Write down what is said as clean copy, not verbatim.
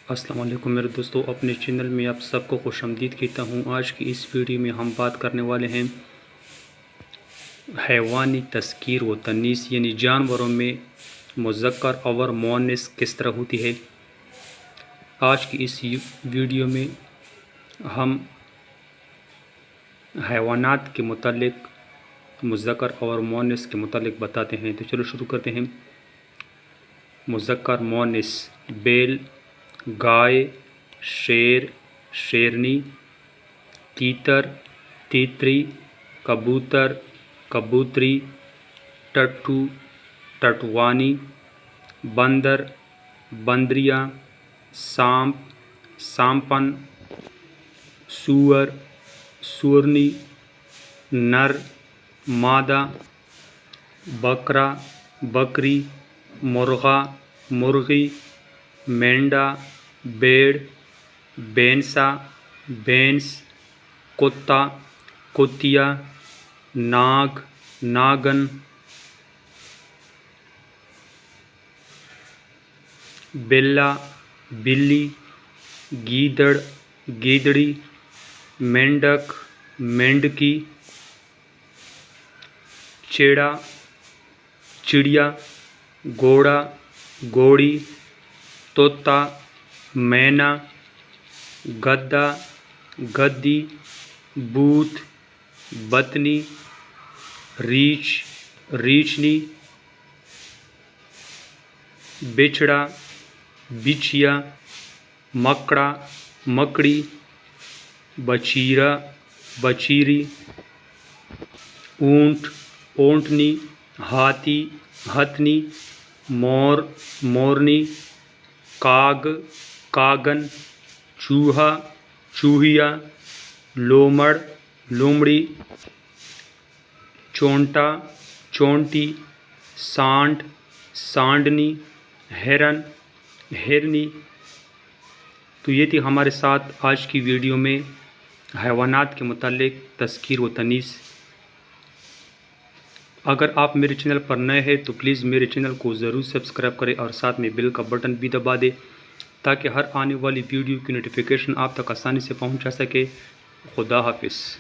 السلام علیکم میرے دوستو، اپنے چینل میں آپ سب کو خوش آمدید کہتا ہوں۔ آج کی اس ویڈیو میں ہم بات کرنے والے ہیں حیوانی تذکیر و تانیث، یعنی جانوروں میں مذکر اور مؤنث کس طرح ہوتی ہے۔ آج کی اس ویڈیو میں ہم حیوانات کے متعلق مذکر اور مؤنث کے متعلق بتاتے ہیں۔ تو چلو شروع کرتے ہیں۔ مذکر مؤنث: بیل، گائے، شیر، شیرنی، تیتر، تیتری، کبوتر، کبوتری، ٹٹو، ٹٹوانی، بندر، بندریاں، سانپ، سانپن، سور، سورنی، نر، مادہ، بکرا، بکری، مرغا، مرغی، مینڈا، بھیڑ، بھینسا، بھینس، کتا، کتیا، ناگ، ناگن، بلا، بلی، گیدڑ، گیدڑی، مینڈک، مینڈکی، چیڑا، چڑیا، گھوڑا، گھوڑی، طوطا، مینا، گدھا، گدھی، بھوت، بطنی، ریچھ، ریچھنی، بچھڑا، بچھیا، مکڑا، مکڑی، بچھیرا، بچھیری، اونٹ، اونٹنی، ہاتھی، ہتھنی، مور، مورنی، کاگ، کاگن، چوہا، چوہیا، لومڑ، لومڑی، چونٹا، چونٹی، سانڈ، سانڈنی، ہرن، ہرنی۔ تو یہ تھی ہمارے ساتھ آج کی ویڈیو میں حیوانات کے متعلق تذکیر و تانیث۔ اگر آپ میرے چینل پر نئے ہیں تو پلیز میرے چینل کو ضرور سبسکرائب کریں اور ساتھ میں بیل کا بٹن بھی دبا دیں تاکہ ہر آنے والی ویڈیو کی نوٹیفیکیشن آپ تک آسانی سے پہنچا سکے۔ خدا حافظ۔